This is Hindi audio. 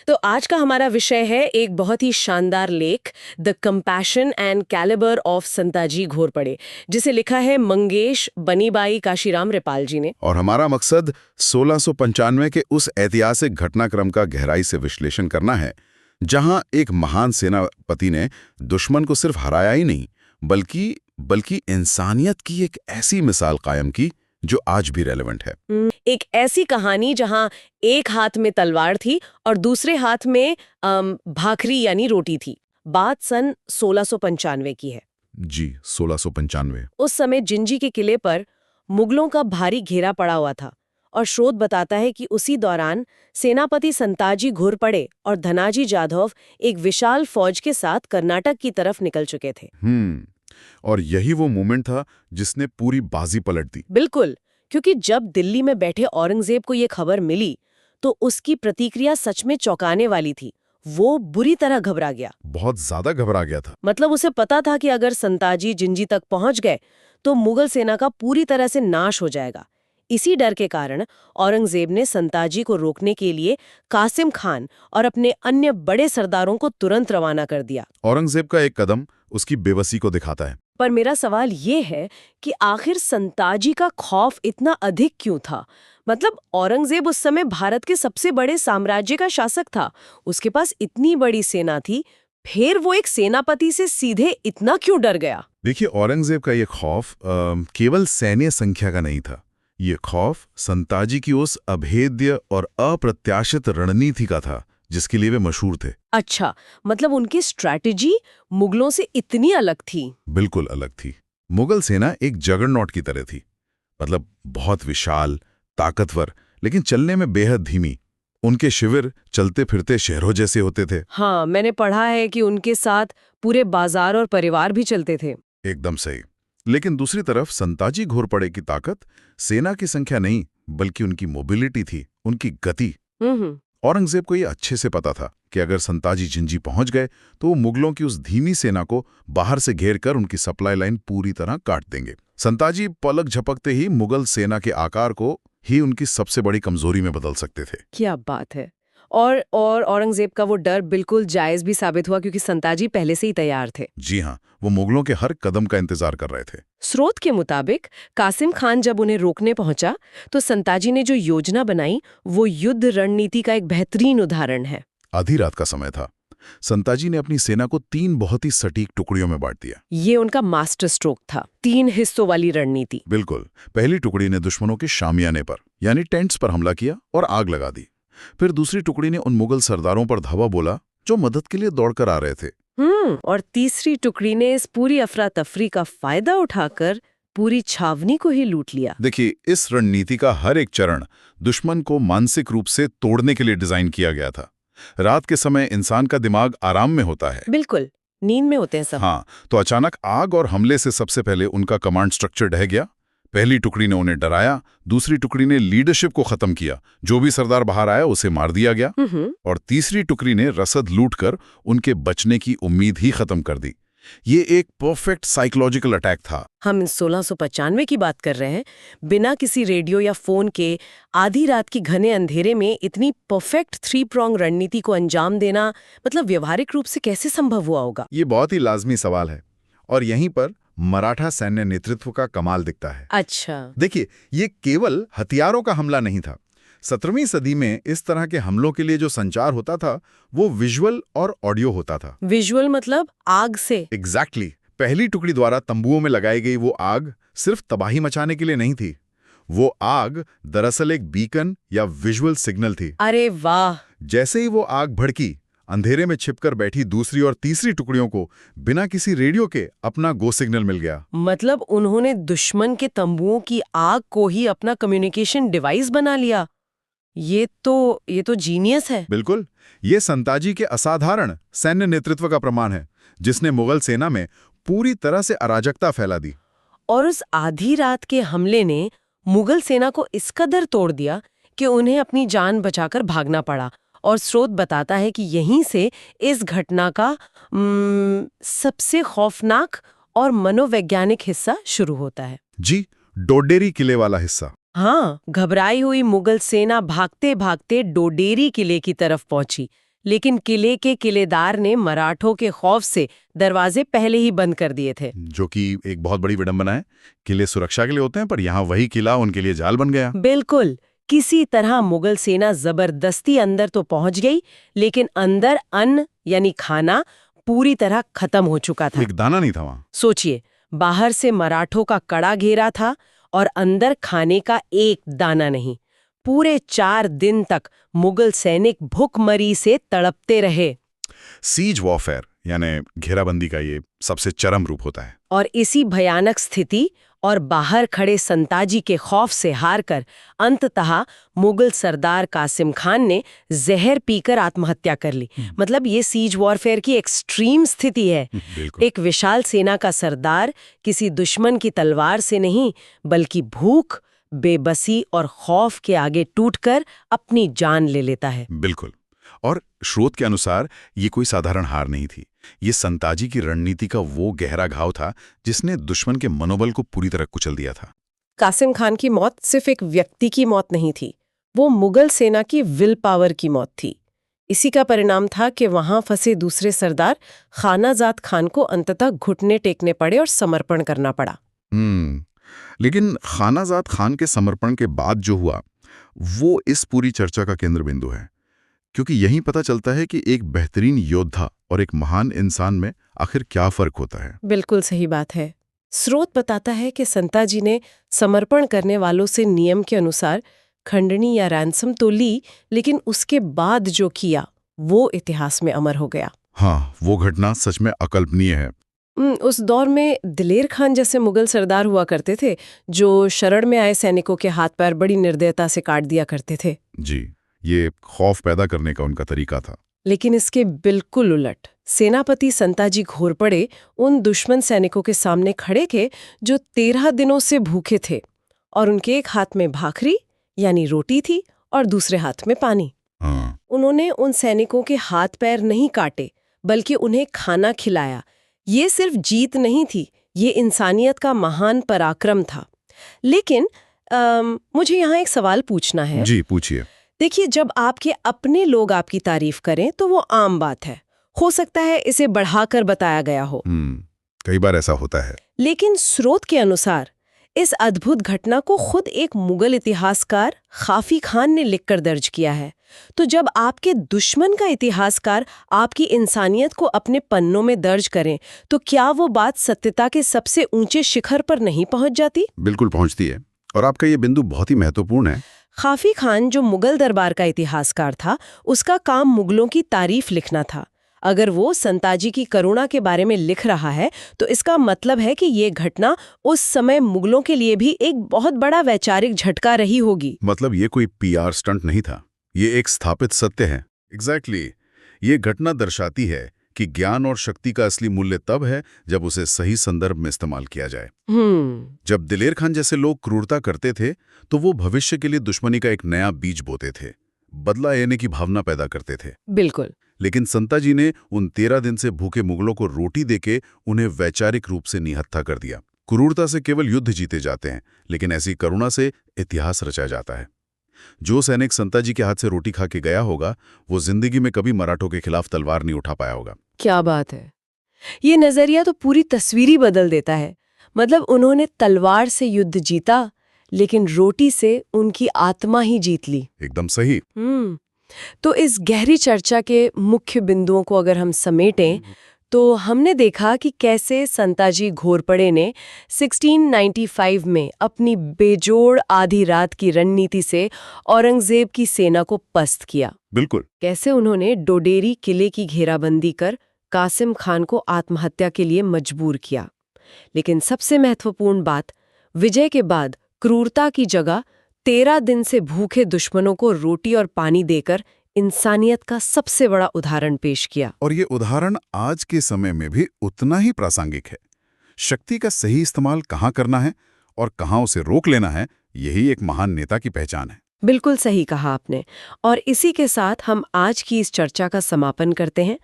तो आज का हमारा विषय है एक बहुत ही शानदार लेख, the compassion and calibre of Santaji Ghorpade, जिसे लिखा है मंगेश बनीबाई काशीराम रिपाल जी ने। और हमारा मकसद 1695 के उस ऐतिहासिक घटनाक्रम का गहराई से विश्लेषण करना है, जहां एक महान सेनापति ने दुश्मन को सिर्फ हराया ही नहीं, बल्कि इंसानियत की एक ऐसी मिसाल कायम की जो आज भी रेलेवेंट है। एक ऐसी कहानी जहां एक हाथ में तलवार थी और दूसरे हाथ में भाखरी यानी रोटी थी। बात सन 1695 की है। जी, 1695। उस समय जिंजी के किले पर मुगलों का भारी घेरा पड़ा हुआ था और स्रोत बताता है कि उसी दौरान सेनापति संताजी घोरपड़े और धनाजी जाधव एक विशाल फौज के साथ कर्नाटक की तरफ निकल चुके थे। और यही वो मोमेंट था जिसने पूरी बाजी पलट दी। बिल्कुल, क्योंकि जब दिल्ली में बैठे औरंगजेब को ये खबर मिली तो उसकी प्रतिक्रिया सच में चौंकाने वाली थी। वो बुरी तरह घबरा गया। बहुत ज्यादा घबरा गया था। मतलब उसे पता था कि अगर संताजी जिंजी तक पहुंच गए तो मुगल सेना का पूरी तरह से नाश हो जाएगा। इसी डर के कारण औरंगजेब ने संताजी को रोकने के लिए कासिम खान और अपने अन्य बड़े सरदारों को तुरंत रवाना कर दिया। औरंगजेब का एक कदम उसकी बेबसी को दिखाता है। पर मेरा सवाल ये है कि आखिर संताजी का खौफ इतना अधिक क्यों था? मतलब औरंगजेब उस समय भारत के सबसे बड़े साम्राज्य का शासक था, उसके पास इतनी बड़ी सेना थी, फिर वो एक सेनापति से सीधे इतना क्यों डर गया? देखिए, औरंगजेब का ये खौफ केवल सैन्य संख्या का नहीं था। ये खौफ संताजी की उस अभेद्य और अप्रत्याशित रणनीति का था जिसके लिए वे मशहूर थे। अच्छा, मतलब उनकी स्ट्रैटेजी मुगलों से इतनी अलग थी? बिल्कुल अलग थी। मुगल सेना एक जगरनॉट की तरह थी, मतलब बहुत विशाल, ताकतवर, लेकिन चलने में बेहद धीमी। उनके शिविर चलते फिरते शहरों जैसे होते थे। हाँ, मैंने पढ़ा है कि उनके साथ पूरे बाजार और परिवार भी चलते थे। एकदम सही। लेकिन दूसरी तरफ संताजी घोरपड़े की ताकत सेना की संख्या नहीं, बल्कि उनकी मोबिलिटी थी, उनकी गति। औरंगजेब को ये अच्छे से पता था कि अगर संताजी जिंजी पहुंच गए तो वो मुगलों की उस धीमी सेना को बाहर से घेर कर उनकी सप्लाई लाइन पूरी तरह काट देंगे। संताजी पलक झपकते ही मुगल सेना के आकार को ही उनकी सबसे बड़ी कमजोरी में बदल सकते थे। क्या बात है। और औरंगजेब का वो डर बिल्कुल जायज भी साबित हुआ, क्योंकि संताजी पहले से ही तैयार थे। जी हाँ, वो मुगलों के हर कदम का इंतजार कर रहे थे। स्रोत के मुताबिक कासिम खान जब उन्हें रोकने पहुंचा तो संताजी ने जो योजना बनाई वो युद्ध रणनीति का एक बेहतरीन उदाहरण है। आधी रात का समय था। संताजी ने अपनी सेना को 3 बहुत ही सटीक टुकड़ियों में बांट दिया। ये उनका मास्टर स्ट्रोक था, 3 हिस्सों वाली रणनीति। बिल्कुल। पहली टुकड़ी ने दुश्मनों के शामियाने पर यानी टेंट्स पर हमला किया और आग लगा दी। फिर दूसरी टुकड़ी ने उन मुगल सरदारों पर धावा बोला जो मदद के लिए दौड़कर आ रहे थे। और तीसरी टुकड़ी ने इस पूरी अफरा तफरी का फायदा उठाकर पूरी छावनी को ही लूट लिया। देखिए, इस रणनीति का हर एक चरण दुश्मन को मानसिक रूप से तोड़ने के लिए डिजाइन किया गया था। रात के समय इंसान का दिमाग आराम में होता है। बिल्कुल, नींद में होते हैं सब। हाँ, तो अचानक आग और हमले से सबसे पहले उनका कमांड स्ट्रक्चर ढह गया। पहली टुकड़ी ने उन्हें डराया, दूसरी टुकड़ी ने लीडरशिप को खत्म किया, जो भी सरदार बाहर आया उसे मार दिया गया, और तीसरी टुकड़ी ने रसद लूटकर उनके बचने की उम्मीद ही खत्म कर दी। ये एक परफेक्ट साइकोलॉजिकल अटैक था। हम 1695 की बात कर रहे हैं, बिना किसी रेडियो या फोन के आधी रात की घने अंधेरे में इतनी परफेक्ट 3 प्रॉन्ग रणनीति को अंजाम देना, मतलब व्यवहारिक रूप से कैसे संभव हुआ होगा? ये बहुत ही लाजमी सवाल है और यहीं पर मराठा सैन्य नेतृत्व का कमाल दिखता है। अच्छा, देखिए, ये केवल हथियारों का हमला नहीं था। 17वीं सदी में इस तरह के हमलों के लिए जो संचार होता था वो विजुअल और ऑडियो होता था। विजुअल मतलब आग से? एग्जैक्टली। पहली टुकड़ी द्वारा तंबुओं में लगाई गई वो आग सिर्फ तबाही मचाने के लिए नहीं थी। वो आग दरअसल एक बीकन या विजुअल सिग्नल थी। अरे वाह! जैसे ही वो आग भड़की, अंधेरे में छिपकर बैठी दूसरी और तीसरी टुकड़ियों को बिना किसी रेडियो के अपना गो सिग्नल मिल गया। मतलब उन्होंने दुश्मन के तंबुओं की आग को ही अपना कम्युनिकेशन डिवाइस बना लिया। ये तो जीनियस है। बिल्कुल। ये संताजी के असाधारण सैन्य नेतृत्व का प्रमाण है, जिसने मुगल सेना में पूरी तरह से अराजकता फैला दी। और उस आधी रात के हमले ने मुगल सेना को इस कदर तोड़ दिया कि उन्हें अपनी जान बचाकर भागना पड़ा। और स्रोत बताता है कि यहीं से इस घटना का सबसे खौफनाक और मनोवैज्ञानिक हिस्सा शुरू होता है। जी, डोडेरी किले वाला हिस्सा। हाँ, घबराई हुई मुगल सेना भागते भागते डोडेरी किले की तरफ पहुंची, लेकिन किले के किलेदार ने मराठों के खौफ से दरवाजे पहले ही बंद कर दिए थे। जो कि एक बहुत बड़ी विडंबना है। किले सुरक्षा के लिए होते हैं, पर यहाँ वही किला उनके लिए जाल बन गया। बिल्कुल। किसी तरह मुगल सेना जबरदस्ती अंदर तो पहुंच गई, लेकिन अंदर अन्न यानी खाना पूरी तरह खत्म हो चुका था। एक दाना नहीं था वहां। सोचिए, बाहर से मराठों का कड़ा घेरा था और अंदर खाने का एक दाना नहीं। पूरे 4 दिन तक मुगल सैनिक भूखमरी से तड़पते रहे। सीज वॉरफेयर यानी घेराबंदी का ये सबसे चरम रूप होता है। और इसी भयानक स्थिति और बाहर खड़े संताजी के खौफ से हारकर अंततः मुगल सरदार कासिम खान ने जहर पीकर आत्महत्या कर ली। मतलब ये सीज वॉरफेयर की एक्सट्रीम स्थिति है। एक विशाल सेना का सरदार किसी दुश्मन की तलवार से नहीं, बल्कि भूख, बेबसी और खौफ के आगे टूटकर अपनी जान ले लेता है। बिल्कुल। और स्रोत के अनुसार ये कोई साधारण हार नहीं थी। ये संताजी की रणनीति का वो गहरा घाव था जिसने दुश्मन के मनोबल को पूरी तरह कुचल दिया था। कासिम खान की मौत सिर्फ एक व्यक्ति की मौत नहीं थी, वो मुगल सेना की विल पावर की मौत थी। इसी का परिणाम था कि वहां फंसे दूसरे सरदार खानाजाद खान को अंततः घुटने टेकने पड़े और समर्पण करना पड़ा। लेकिन खानाजाद खान के समर्पण के बाद जो हुआ वो इस पूरी चर्चा का केंद्र बिंदु है, क्योंकि यहीं पता चलता है कि एक बेहतरीन योद्धा और एक महान इंसान में आखिर क्या फर्क होता है। बिल्कुल सही बात है। स्रोत बताता है कि संताजी ने समर्पण करने वालों से नियम के अनुसार खंडनी या रैंसम तो ली, लेकिन उसके बाद जो किया वो इतिहास में अमर हो गया। हाँ, वो घटना सच में अकल्पनीय है। उस दौर में दिलेर खान जैसे मुगल सरदार हुआ करते थे जो शरण में आए सैनिकों के हाथ पैर बड़ी निर्दयता से काट दिया करते थे। जी, ये खौफ पैदा करने का उनका तरीका था। लेकिन इसके बिल्कुल उलट सेनापति संताजी घोरपड़े उन दुश्मन सैनिकों के सामने खड़े थे जो 13 दिनों से भूखे थे, और उनके एक हाथ में भाखरी यानी रोटी थी और दूसरे हाथ में पानी। उन्होंने उन सैनिकों के हाथ पैर नहीं काटे, बल्कि उन्हें खाना खिलाया। ये सिर्फ जीत नहीं थी, ये इंसानियत का महान पराक्रम था। लेकिन मुझे यहाँ एक सवाल पूछना है। जी, पूछिए। देखिए, जब आपके अपने लोग आपकी तारीफ करें तो वो आम बात है। हो सकता है इसे बढ़ाकर बताया गया हो। कई बार ऐसा होता है। लेकिन स्रोत के अनुसार इस अद्भुत घटना को खुद एक मुगल इतिहासकार खाफी खान ने लिखकर दर्ज किया है। तो जब आपके दुश्मन का इतिहासकार आपकी इंसानियत को अपने पन्नों में दर्ज करें, तो क्या वो बात सत्यता के सबसे ऊंचे शिखर पर नहीं पहुंच जाती? बिल्कुल पहुंचती है, और आपका ये बिंदु बहुत ही महत्वपूर्ण है। खाफी खान जो मुगल दरबार का इतिहासकार था, उसका काम मुगलों की तारीफ लिखना था। अगर वो संताजी की करुणा के बारे में लिख रहा है, तो इसका मतलब है कि ये घटना उस समय मुगलों के लिए भी एक बहुत बड़ा वैचारिक झटका रही होगी। मतलब ये कोई पीआर स्टंट नहीं था, ये एक स्थापित सत्य है। एग्जैक्टली। ये घटना दर्शाती है कि ज्ञान और शक्ति का असली मूल्य तब है जब उसे सही संदर्भ में इस्तेमाल किया जाए। जब दिलेर खान जैसे लोग क्रूरता करते थे, तो वो भविष्य के लिए दुश्मनी का एक नया बीज बोते थे, बदला लेने की भावना पैदा करते थे। बिल्कुल। लेकिन संताजी ने उन 13 दिन से भूखे मुगलों को रोटी देके उन्हें वैचारिक रूप से निहत्था कर दिया। क्रूरता से केवल युद्ध जीते जाते हैं, लेकिन ऐसी करुणा से इतिहास रचा जाता है। जो सैनिक संताजी के हाथ से रोटी खा के गया होगा, वो जिंदगी में कभी मराठों के खिलाफ तलवार नहीं उठा पाया होगा। क्या बात है! ये नजरिया तो पूरी तस्वीर ही बदल देता है। मतलब उन्होंने तलवार से युद्ध जीता, लेकिन रोटी से उनकी आत्मा ही जीत ली। एकदम सही। तो इस गहरी चर्चा के मुख्य बिंदुओं को अगर हम समेटें, तो हमने देखा कि कैसे संताजी घोरपड़े ने 1695 में अपनी बेजोड़ आधी रात की रणनीति से औरंगजेब की सेना को पस्त किया। बिल्कुल। कैसे उन्होंने डोडेरी किले की घेराबंदी कर कासिम खान को आत्महत्या के लिए मजबूर किया। लेकिन सबसे महत्वपूर्ण बात, विजय के बाद क्रूरता की जगह 13 दिन से भूखे दुश्मनों को रोटी और पानी देकर इंसानियत का सबसे बड़ा उदाहरण पेश किया। और ये उदाहरण आज के समय में भी उतना ही प्रासंगिक है। शक्ति का सही इस्तेमाल कहाँ करना है और कहाँ उसे रोक लेना है, यही एक महान नेता की पहचान है। बिल्कुल सही कहा आपने। और इसी के साथ हम आज की इस चर्चा का समापन करते हैं।